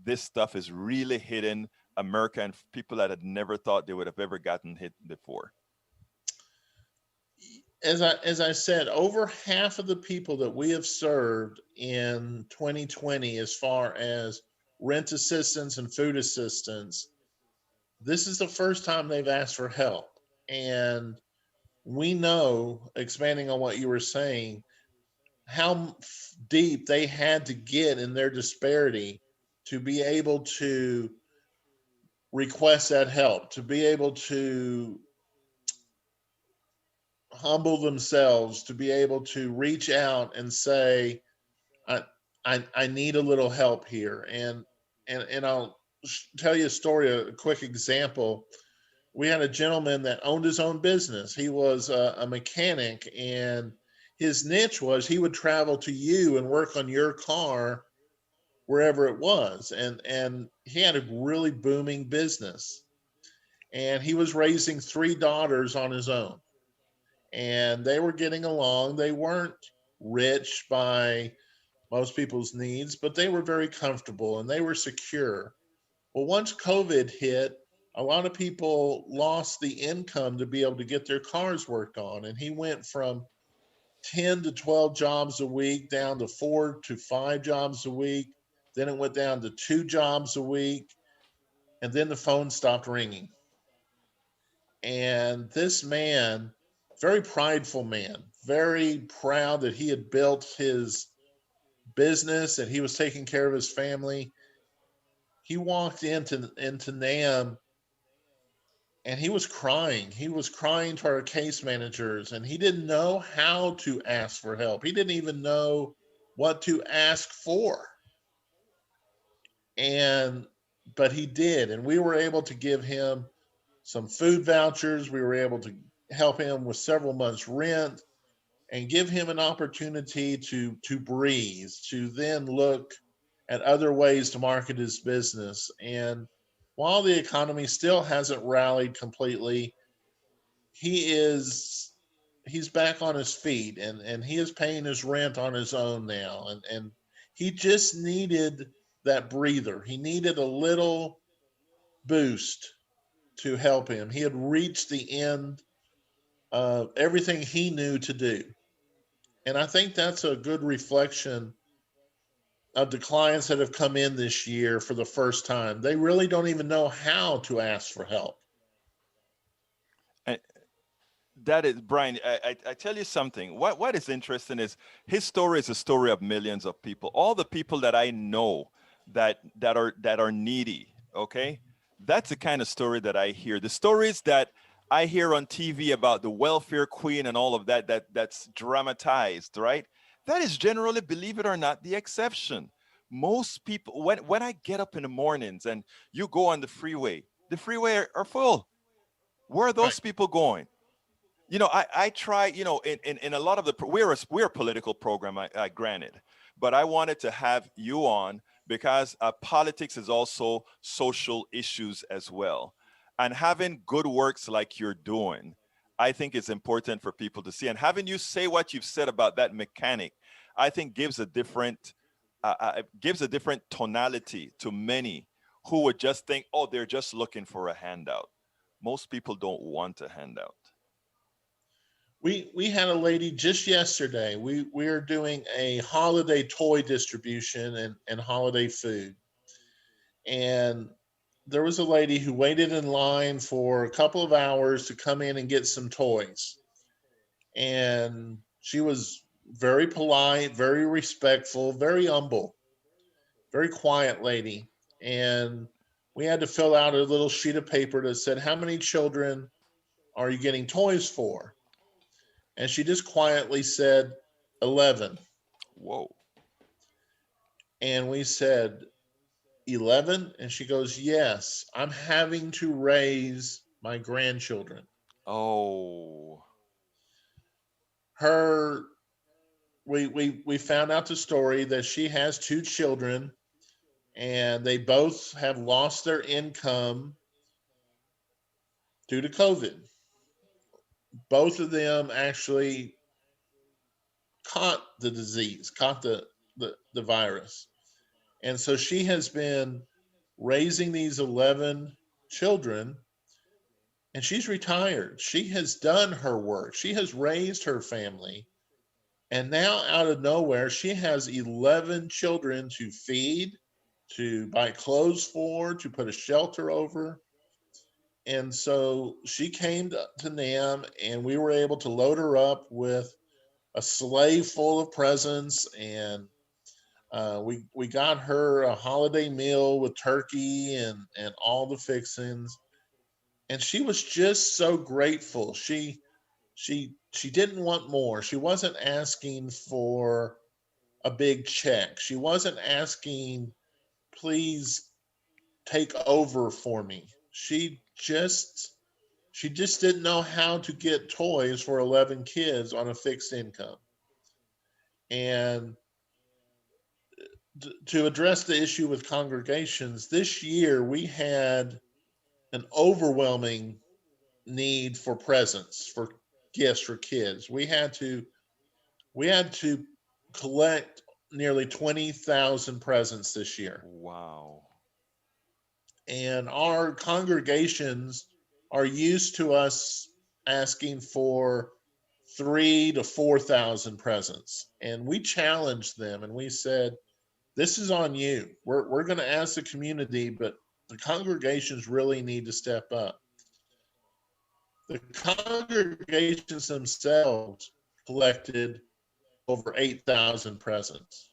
this stuff is really hitting America and people that had never thought they would have ever gotten hit before. As I said, over half of the people that we have served in 2020, as far as rent assistance and food assistance, this is the first time they've asked for help. And we know, expanding on what you were saying, how deep they had to get in their disparity to be able to request that help, to be able to humble themselves, to be able to reach out and say, I, I need a little help here. And I'll tell you a story, a quick example. We had a gentleman that owned his own business. He was a mechanic, and his niche was he would travel to you and work on your car wherever it was. And he had a really booming business. And he was raising 3 daughters on his own. And they were getting along. They weren't rich by most people's needs, but they were very comfortable and they were secure. Well, once COVID hit, a lot of people lost the income to be able to get their cars worked on. And he went from 10 to 12 jobs a week down to 4 to 5 jobs a week. Then it went down to 2 jobs a week. And then the phone stopped ringing. And this man, very prideful man, very proud that he had built his business and he was taking care of his family. He walked into NAM and he was crying. He was crying to our case managers, and he didn't know how to ask for help. He didn't even know what to ask for. But he did, and we were able to give him some food vouchers. We were able to help him with several months' rent and give him an opportunity to breathe, to then look at other ways to market his business. And while the economy still hasn't rallied completely, he's back on his feet, and he is paying his rent on his own now. And he just needed that breather. He needed a little boost to help him. He had reached the end of everything he knew to do. And I think that's a good reflection of the clients that have come in this year for the first time. They really don't even know how to ask for help. And that is, Brian, I tell you something. What is interesting is his story is a story of millions of people. All the people that I know that are needy, okay? That's the kind of story that I hear. The stories that I hear on TV about the welfare queen and all of that's dramatized, right? That is generally, believe it or not, the exception. Most people, when I get up in the mornings and you go on the freeway are full. Where are Right. those people going? I try, in a lot of we're a political program, I granted, but I wanted to have you on because politics is also social issues as well. And having good works like you're doing, I think it's important for people to see. And having you say what you've said about that mechanic, I think gives a different tonality to many who would just think, oh, they're just looking for a handout. Most people don't want a handout. We had a lady just yesterday. We are doing a holiday toy distribution and holiday food. And there was a lady who waited in line for a couple of hours to come in and get some toys. And she was very polite, very respectful, very humble, very quiet lady. And we had to fill out a little sheet of paper that said, how many children are you getting toys for? And she just quietly said, 11. Whoa. And we said, 11? And she goes, yes, I'm having to raise my grandchildren. Oh. Her, we found out the story that she has 2 children and they both have lost their income due to COVID. Both of them actually caught the disease, caught the virus. And so she has been raising these 11 children, and she's retired. She has done her work. She has raised her family. And now out of nowhere, she has 11 children to feed to buy clothes for, to put a shelter over. And so she came to NAM, and we were able to load her up with a sleigh full of presents, and we got her a holiday meal with turkey and all the fixings, and she was just so grateful. She didn't want more. She wasn't asking for a big check. She wasn't asking, please take over for me. She just didn't know how to get toys for 11 kids on a fixed income. And to address the issue with congregations, this year we had an overwhelming need for presents, for gifts for kids. We had to collect nearly 20,000 presents this year. Wow. And our congregations are used to us asking for 3,000 to 4,000 presents. And we challenged them and we said, this is on you. We're going to ask the community, but the congregations really need to step up. The congregations themselves collected over 8,000 presents.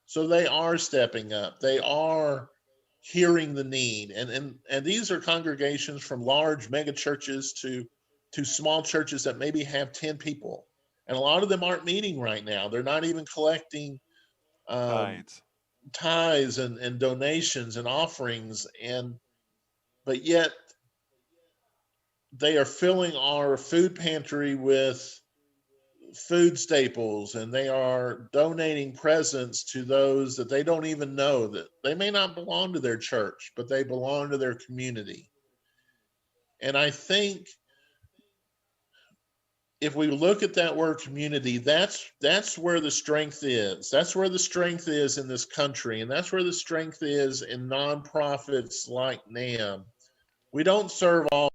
So they are stepping up. They are hearing the need. And these are congregations from large mega churches to small churches that maybe have 10 people. And a lot of them aren't meeting right now. They're not even collecting Tides. tithes and donations and offerings, but yet they are filling our food pantry with food staples, and they are donating presents to those that they don't even know, that they may not belong to their church, but they belong to their community. And I think if we look at that word community, that's where the strength is. That's where the strength is in this country, and that's where the strength is in nonprofits like NAM. We don't serve all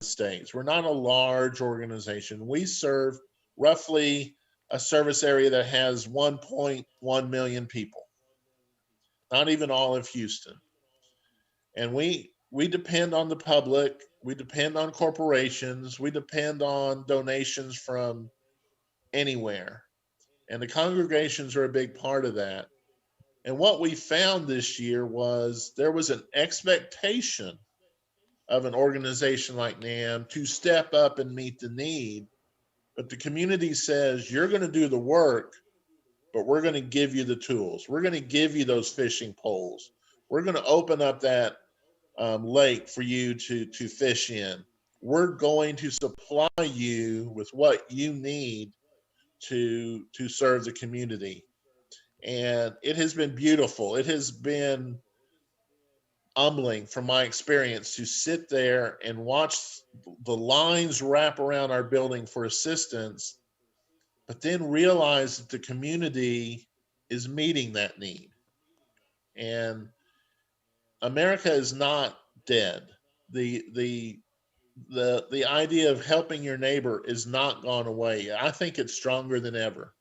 states. We're not a large organization. We serve roughly a service area that has 1.1 million people, not even all of Houston. And we depend on the public. We depend on corporations. We depend on donations from anywhere. And the congregations are a big part of that. And what we found this year was there was an expectation of an organization like NAM to step up and meet the need. But the community says, you're going to do the work, but we're going to give you the tools. We're going to give you those fishing poles. We're going to open up that lake for you to fish in. We're going to supply you with what you need to serve the community. And it has been beautiful. It has been humbling from my experience to sit there and watch the lines wrap around our building for assistance, but then realize that the community is meeting that need. And America is not dead. The idea of helping your neighbor is not gone away. I think it's stronger than ever.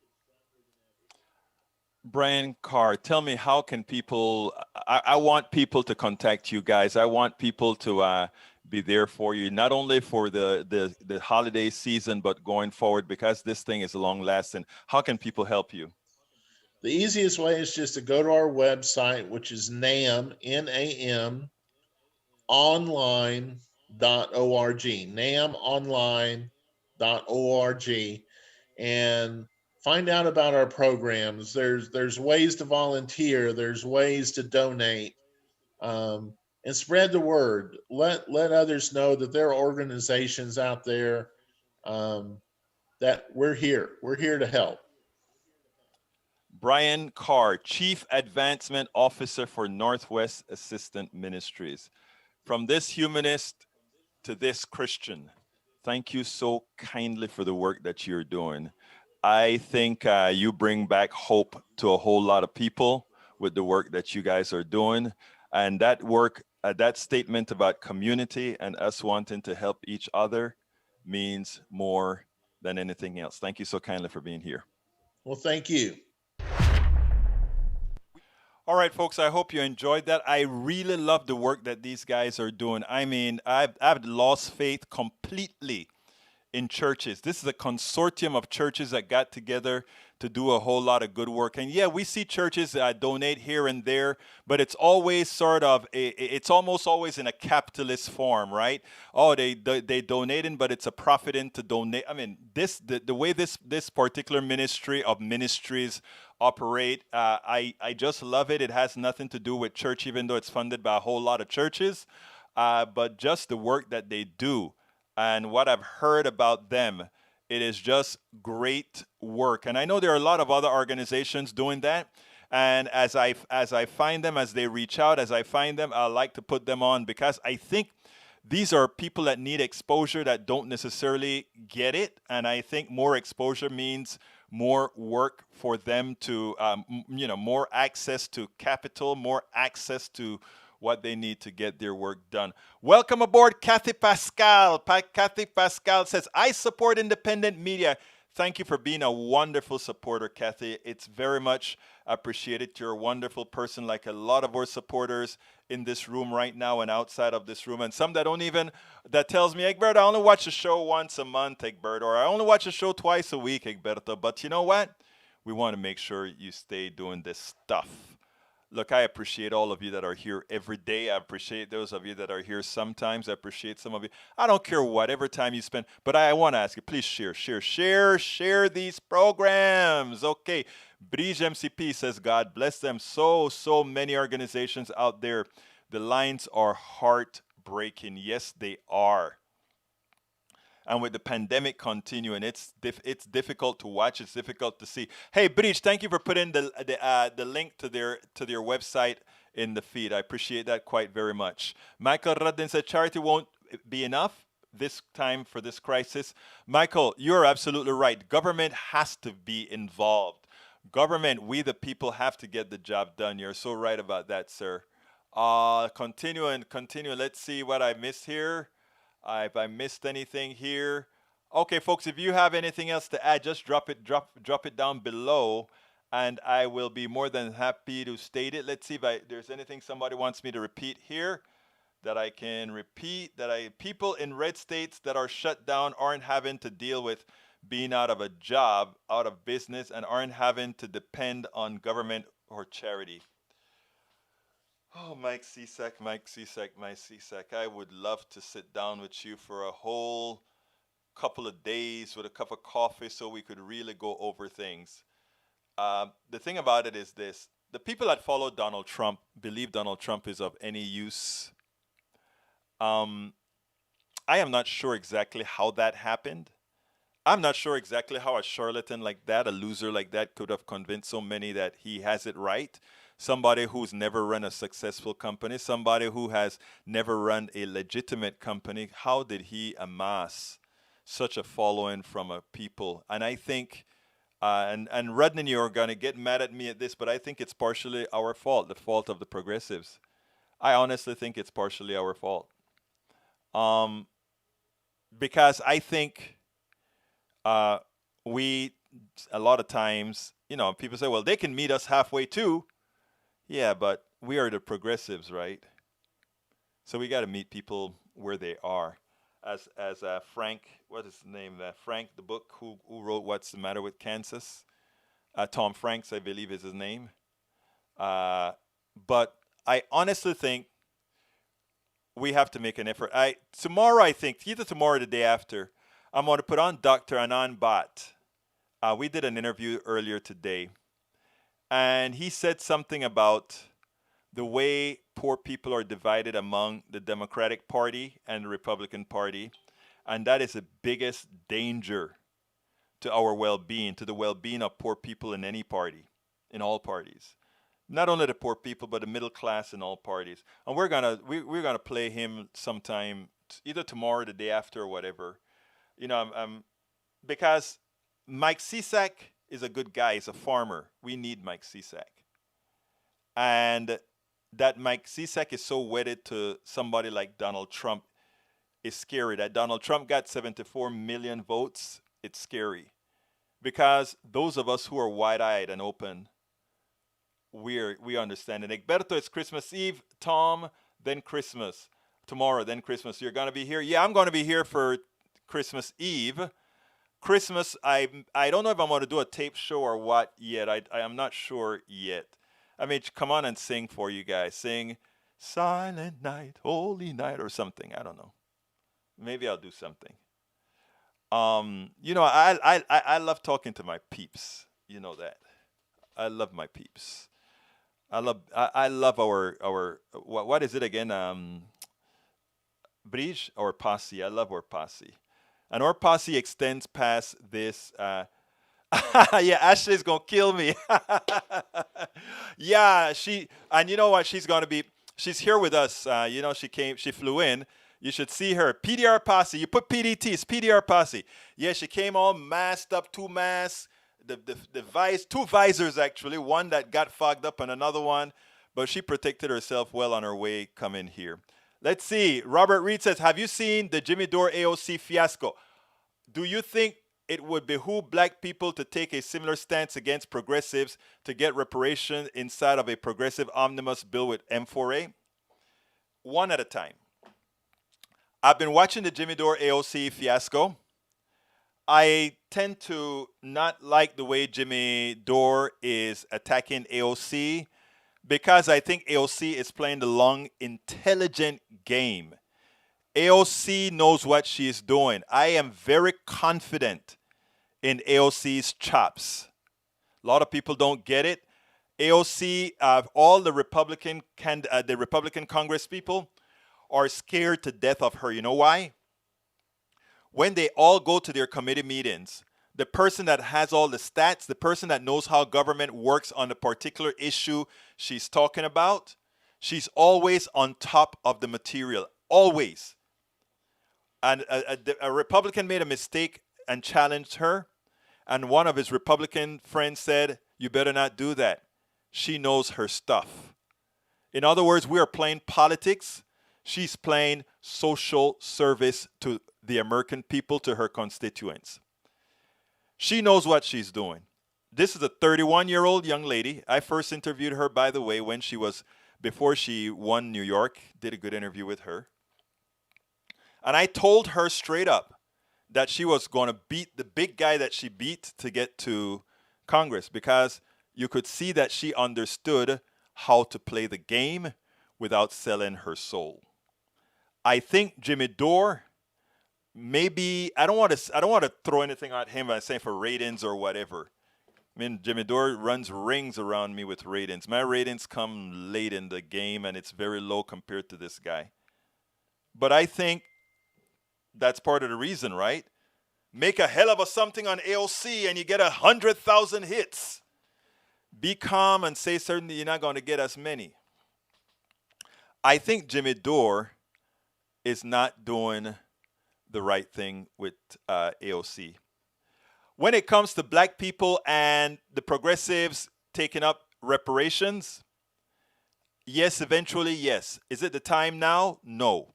Brian Carr, tell me, how can people, I want people to contact you guys. I want people to be there for you, not only for the holiday season, but going forward, because this thing is long lasting. How can people help you? The easiest way is just to go to our website, which is NAM, N-A-M, online.org, namonline.org, and find out about our programs. There's ways to volunteer. There's ways to donate, and spread the word. Let others know that there are organizations out there that we're here. We're here to help. Brian Carr, Chief Advancement Officer for Northwest Assistance Ministries. From this humanist to this Christian, thank you so kindly for the work that you're doing. I think you bring back hope to a whole lot of people with the work that you guys are doing. And that work, that statement about community and us wanting to help each other means more than anything else. Thank you so kindly for being here. Well, thank you. All right, folks, I hope you enjoyed that. I really love the work that these guys are doing. I mean, I've lost faith completely in churches. This is a consortium of churches that got together to do a whole lot of good work. And yeah, we see churches donate here and there, but it's always sort of it's almost always in a capitalist form, right? Oh, they donating, but it's a profiting to donate. I mean, the way this particular ministry of ministries operate, I just love it. It has nothing to do with church, even though it's funded by a whole lot of churches, but just the work that they do. And what I've heard about them, it is just great work. And I know there are a lot of other organizations doing that. And as I find them, as they reach out, as I find them, I like to put them on because I think these are people that need exposure that don't necessarily get it. And I think more exposure means more work for them to, more access to capital, more access to what they need to get their work done. Welcome aboard, Kathy Pascal. Kathy Pascal says, I support independent media. Thank you for being a wonderful supporter, Kathy. It's very much appreciated. You're a wonderful person, like a lot of our supporters in this room right now and outside of this room. And some that don't even, that tells me, Egberto, I only watch a show once a month, Egberto, or I only watch a show twice a week, Egberto. But you know what? We want to make sure you stay doing this stuff. Look, I appreciate all of you that are here every day. I appreciate those of you that are here sometimes. I appreciate some of you. I don't care whatever time you spend, but I want to ask you, please share these programs. Okay. Bridge MCP says, God bless them. So many organizations out there. The lines are heartbreaking. Yes, they are. And with the pandemic continuing, it's difficult to watch. It's difficult to see. Hey, Bridge, thank you for putting the link to their website in the feed. I appreciate that quite very much. Michael Ruddin said charity won't be enough this time for this crisis. Michael, you're absolutely right. Government has to be involved. Government, we the people have to get the job done. You're so right about that, sir. Continue. Let's see what I missed here. If I missed anything here. Okay, folks, if you have anything else to add, just drop it down below, and I will be more than happy to state it. Let's see if there's anything somebody wants me to repeat here that I can repeat. People in red states that are shut down aren't having to deal with being out of a job, out of business, and aren't having to depend on government or charity. Oh, Mike Cisak, I would love to sit down with you for a whole couple of days with a cup of coffee so we could really go over things. The thing about it is this. The people that follow Donald Trump believe Donald Trump is of any use. I am not sure exactly how that happened. I'm not sure exactly how a charlatan like that, a loser like that, could have convinced so many that he has it right. Somebody who's never run a successful company, somebody who has never run a legitimate company, how did he amass such a following from a people? And I think, and Rudnin, you're going to get mad at me at this, but I think it's partially our fault, the fault of the progressives. I honestly think it's partially our fault. Because I think we, a lot of times, people say, well, they can meet us halfway too. Yeah, but we are the progressives, right? So we got to meet people where they are. As Frank, what is his name? Frank, the book, who wrote What's the Matter with Kansas? Tom Franks, I believe, is his name. But I honestly think we have to make an effort. Tomorrow, I think, either tomorrow or the day after, I'm going to put on Dr. Anand Bhatt. We did an interview earlier today. And he said something about the way poor people are divided among the Democratic Party and the Republican Party. And that is the biggest danger to our well-being, to the well-being of poor people in any party, in all parties. Not only the poor people, but the middle class in all parties. And we're gonna play him sometime, either tomorrow or the day after or whatever. Because Mike Cisak is a good guy. He's a farmer. We need Mike Cisak. And that Mike Cisak is so wedded to somebody like Donald Trump is scary. That Donald Trump got 74 million votes, it's scary. Because those of us who are wide-eyed and open we understand it. Egberto, it's Christmas Eve. Tom, then Christmas. Tomorrow, then Christmas. You're gonna be here? Yeah, I'm gonna be here for Christmas Eve. Christmas, I don't know if I'm gonna do a tape show or what yet. I'm not sure yet. I mean, come on and sing for you guys. Sing Silent Night, Holy Night, or something. I don't know. Maybe I'll do something. I love talking to my peeps. You know that. I love my peeps. I love our what is it again? Bridge or posse. I love our posse. And our posse extends past this. Yeah, Ashley's gonna kill me. Yeah, and you know what? She's here with us. She flew in. You should see her. PDR posse. You put PDTs, PDR posse. Yeah, she came all masked up, two masks, two visors actually, one that got fogged up and another one, but she protected herself well on her way coming here. Let's see. Robert Reed says, have you seen the Jimmy Dore AOC fiasco? Do you think it would behoove black people to take a similar stance against progressives to get reparations inside of a progressive omnibus bill with M4A? One at a time. I've been watching the Jimmy Dore AOC fiasco. I tend to not like the way Jimmy Dore is attacking AOC because I think AOC is playing the long, intelligent game. AOC knows what she is doing. I am very confident in AOC's chops. A lot of people don't get it. AOC, all the Republican Congress people are scared to death of her. You know why? When they all go to their committee meetings, the person that has all the stats, the person that knows how government works on the particular issue she's talking about, she's always on top of the material. Always. And a Republican made a mistake and challenged her. And one of his Republican friends said, you better not do that. She knows her stuff. In other words, we are playing politics. She's playing social service to the American people, to her constituents. She knows what she's doing. This is a 31-year-old young lady. I first interviewed her, by the way, before she won New York, did a good interview with her. And I told her straight up that she was going to beat the big guy that she beat to get to Congress, because you could see that she understood how to play the game without selling her soul. I think Jimmy Dore, maybe I don't want to throw anything at him by saying for ratings or whatever. I mean, Jimmy Dore runs rings around me with ratings. My ratings come late in the game, and it's very low compared to this guy. But I think that's part of the reason, right? Make a hell of a something on AOC and you get 100,000 hits. Be calm and say certainly you're not going to get as many. I think Jimmy Dore is not doing the right thing with AOC. When it comes to black people and the progressives taking up reparations, yes, eventually, yes. Is it the time now? No.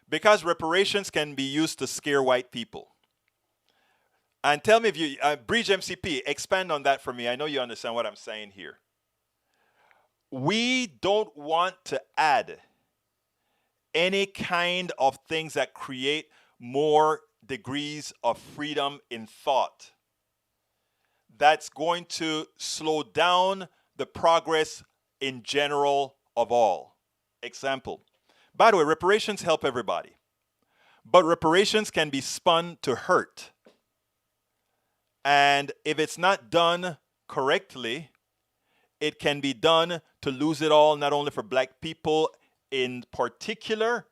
Because reparations can be used to scare white people. And tell me if you, Bridge MCP, expand on that for me. I know you understand what I'm saying here. We don't want to add any kind of things that create more degrees of freedom in thought. That's going to slow down the progress in general of all. Example. By the way, reparations help everybody. But reparations can be spun to hurt. And if it's not done correctly, it can be done to lose it all, not only for black people in particular,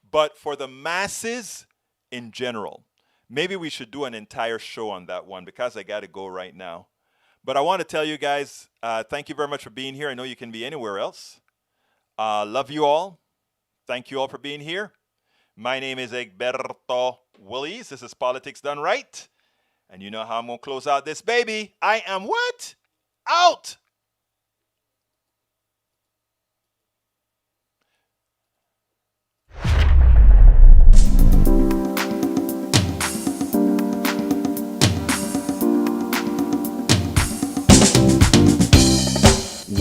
but for the masses in general. Maybe we should do an entire show on that one, because I got to go right now. But I want to tell you guys, thank you very much for being here. I know you can be anywhere else. Love you all. Thank you all for being here. My name is Egberto Willies. This is Politics Done Right. And you know how I'm going to close out this baby. I am what? Out.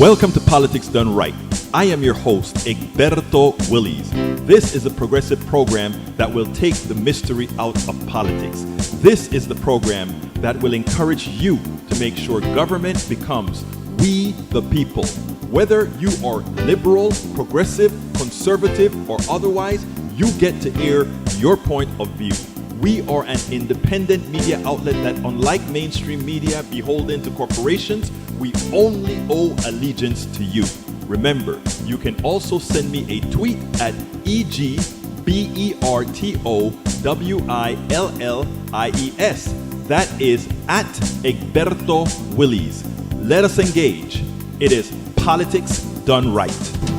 Welcome to Politics Done Right. I am your host, Egberto Willies. This is a progressive program that will take the mystery out of politics. This is the program that will encourage you to make sure government becomes we the people. Whether you are liberal, progressive, conservative, or otherwise, you get to air your point of view. We are an independent media outlet that, unlike mainstream media beholden to corporations, we only owe allegiance to you. Remember, you can also send me a tweet at EGBERTOWILLIES. That is at Egberto Willies. Let us engage. It is Politics Done Right.